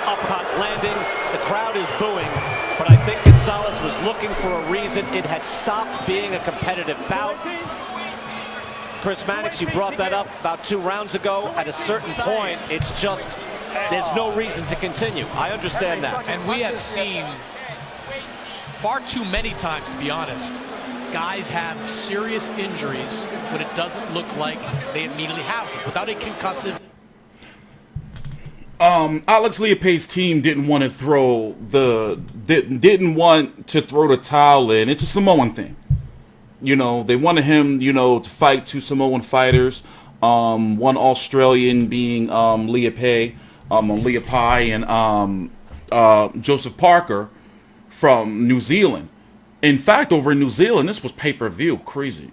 uppercut landing. The crowd is booing, but I think Gonzalez was looking for a reason. It had stopped being a competitive bout. Chris Mannix, you brought that up about 2 rounds ago. At a certain point, it's just, there's no reason to continue. I understand that. And we have seen far too many times, to be honest, guys have serious injuries when it doesn't look like they immediately have them. Without a concussive. Alex Leapai's team didn't want to throw the towel in. It's a Samoan thing. You know, they wanted him, you know, to fight 2 Samoan fighters. One Australian being Leapai and Joseph Parker from New Zealand. In fact, over in New Zealand, this was pay-per-view. Crazy.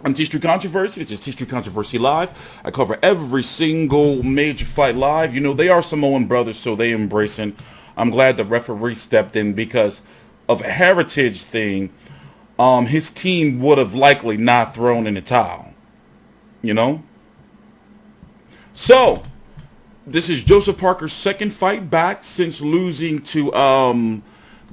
On TstreeT Controversy, this is TstreeT Controversy Live. I cover every single major fight live. You know, they are Samoan brothers, so they embracing. I'm glad the referee stepped in because of a heritage thing. His team would have likely not thrown in the towel. You know? So, this is Joseph Parker's second fight back since losing to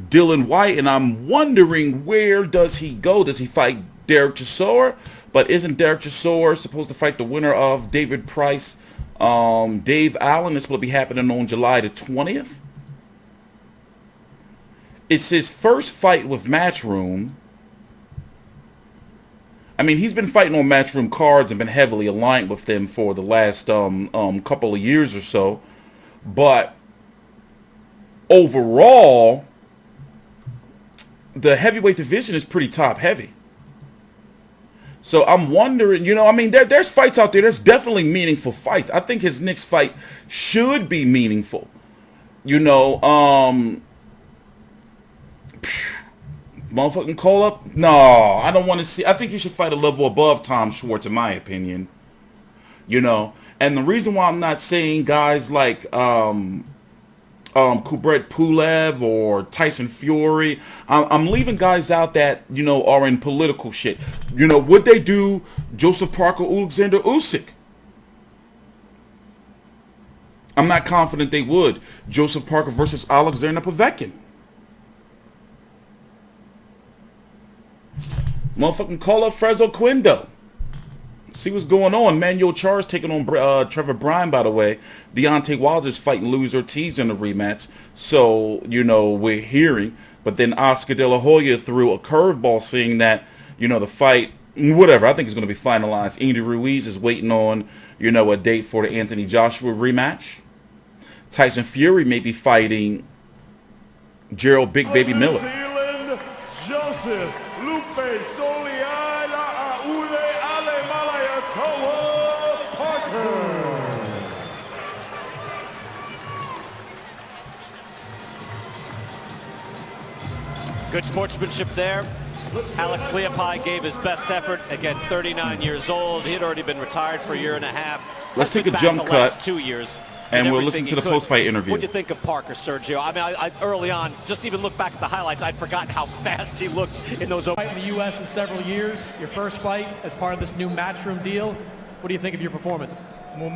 Dylan Whyte, and I'm wondering, where does he go? Does he fight Derek Chisora? But isn't Derek Chisora supposed to fight the winner of David Price, Dave Allen? This will be happening on July the 20th. It's his first fight with Matchroom. I mean, he's been fighting on Matchroom cards and been heavily aligned with them for the last couple of years or so. But overall, the heavyweight division is pretty top heavy. So I'm wondering, you know, I mean, there's fights out there. There's definitely meaningful fights. I think his next fight should be meaningful. You know, motherfucking call up? No, I don't want to see. I think he should fight a level above Tom Schwartz, in my opinion. You know, and the reason why I'm not saying guys like Kubrat Pulev or Tyson Fury, I'm leaving guys out that, you know, are in political shit. You know, would they do Joseph Parker, Alexander Usyk? I'm not confident they would. Joseph Parker versus Alexander Povetkin. Motherfucking call up Fresno Quindo. See what's going on. Manuel Charles taking on Trevor Bryan, by the way. Deontay Wilder's fighting Luis Ortiz in the rematch. So, you know, we're hearing. But then Oscar De La Hoya threw a curveball saying that, you know, the fight, whatever, I think it's going to be finalized. Andy Ruiz is waiting on, you know, a date for the Anthony Joshua rematch. Tyson Fury may be fighting Gerald Big Baby Miller. New Zealand, Joseph Lupe Soliala Aule Ale Malayatoa Parker. Good sportsmanship there. Alex Leapai gave his best effort. Again, 39 years old. He had already been retired for a year and a half. Let's take a jump cut. 2 years. And we'll listen to the post-fight interview. What do you think of Parker, Sergio? I mean, I early on, just even look back at the highlights, I'd forgotten how fast he looked in those. Fight in the U.S. in several years. Your first fight as part of this new Matchroom deal. What do you think of your performance? Alex.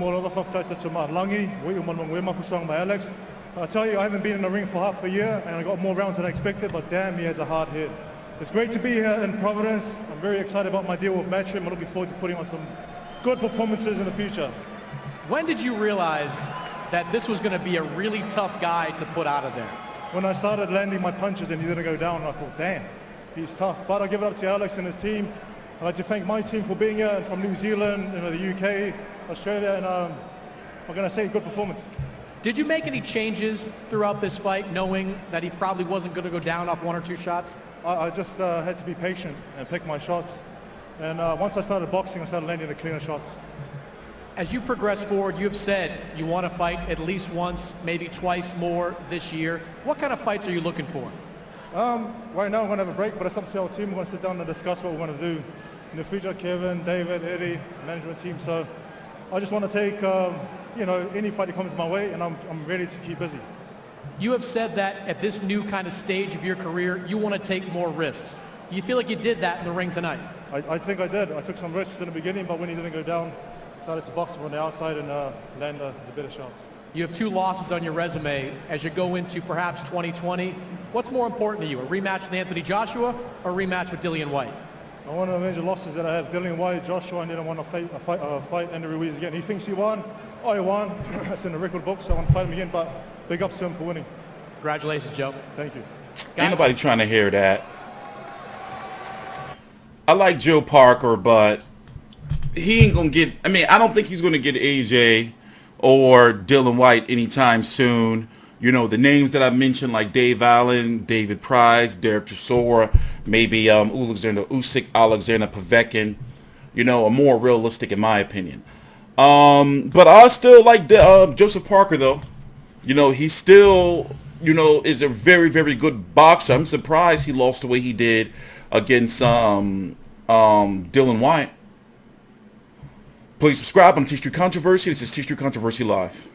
I tell you, I haven't been in the ring for half a year, and I got more rounds than I expected, but damn, he has a hard hit. It's great to be here in Providence. I'm very excited about my deal with Matchroom. I'm looking forward to putting on some good performances in the future. When did you realize that this was going to be a really tough guy to put out of there? When I started landing my punches and he didn't go down, I thought, damn, he's tough. But I give it up to Alex and his team. I'd like to thank my team for being here, and from New Zealand, you know, the UK, Australia, and I'm going to say good performance. Did you make any changes throughout this fight, knowing that he probably wasn't going to go down off 1 or 2 shots? I just had to be patient and pick my shots. And once I started boxing, I started landing the cleaner shots. As you progress forward, you've said you want to fight at least once, maybe twice more this year. What kind of fights are you looking for? Right now, I'm going to have a break, but it's up to our team. We're going to sit down and discuss what we're going to do in the future. Kevin, David, Eddie, management team. So I just want to take, you know, any fight that comes my way, and I'm ready to keep busy. You have said that at this new kind of stage of your career, you want to take more risks. You feel like you did that in the ring tonight? I think I did. I took some risks in the beginning, but when he didn't go down, started to box from the outside and land the better shots. You have 2 losses on your resume as you go into perhaps 2020. What's more important to you, a rematch with Anthony Joshua or a rematch with Dillian Whyte? I want to avenge the losses that I have. Dillian Whyte, Joshua, and didn't want to fight Andy Ruiz again. He thinks he won. Oh, he won. That's in the record book, so I want to fight him again, but big ups to him for winning. Congratulations, Joe. Thank you. Ain't nobody trying to hear that. I like Joe Parker, but he ain't going to get... I mean, I don't think he's going to get AJ or Dillian Whyte anytime soon. You know, the names that I mentioned, like Dave Allen, David Price, Derek Chisora, maybe Alexander Usyk, Alexander Povetkin, you know, are more realistic in my opinion. But I still like Joseph Parker, though. You know, he still, you know, is a very, very good boxer. I'm surprised he lost the way he did against Dillian Whyte. Please subscribe on TstreeT Controversy. This is TstreeT Controversy Live.